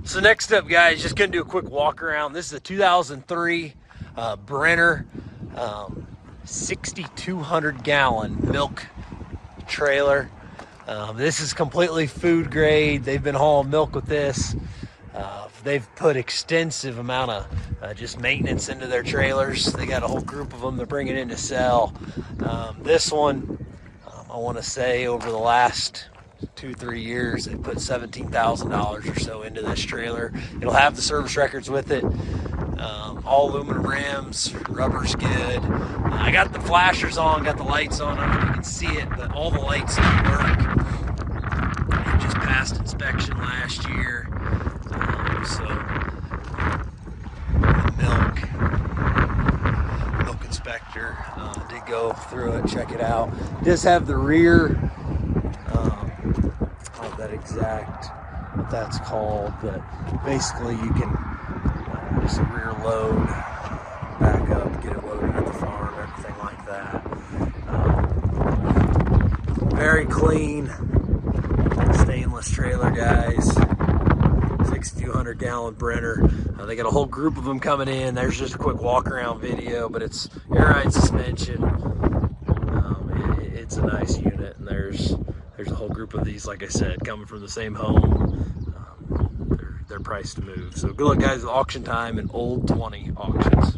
So next up, guys, just gonna do a quick walk around. This is a 2003 Brenner 6,200 gallon milk trailer. This is completely food grade. They've been hauling milk with this. They've put extensive amount of just maintenance into their trailers. They got a whole group of them they're bringing in to sell. This one, I want to say over the last 2-3 years, they put $17,000 or so into this trailer. It'll have the service records with it. All aluminum rims, rubber's good. I got the flashers on, got the lights on. I don't know if you can see it, but all the lights don't work. It just passed inspection last year. So the milk inspector did go through it, check it out. It does have the rear, not that exact what that's called, but basically you can just a rear load, back up, get it loaded at the farm, everything like that. Very clean stainless trailer, guys. 6,200 gallon Brenner. They got a whole group of them coming in. There's just a quick walk around video, but it's air ride suspension. It's a nice unit, and there's a whole group of these, like I said, coming from the same home. They're priced to move. So good luck, guys, at auction time and Old 20 Auctions.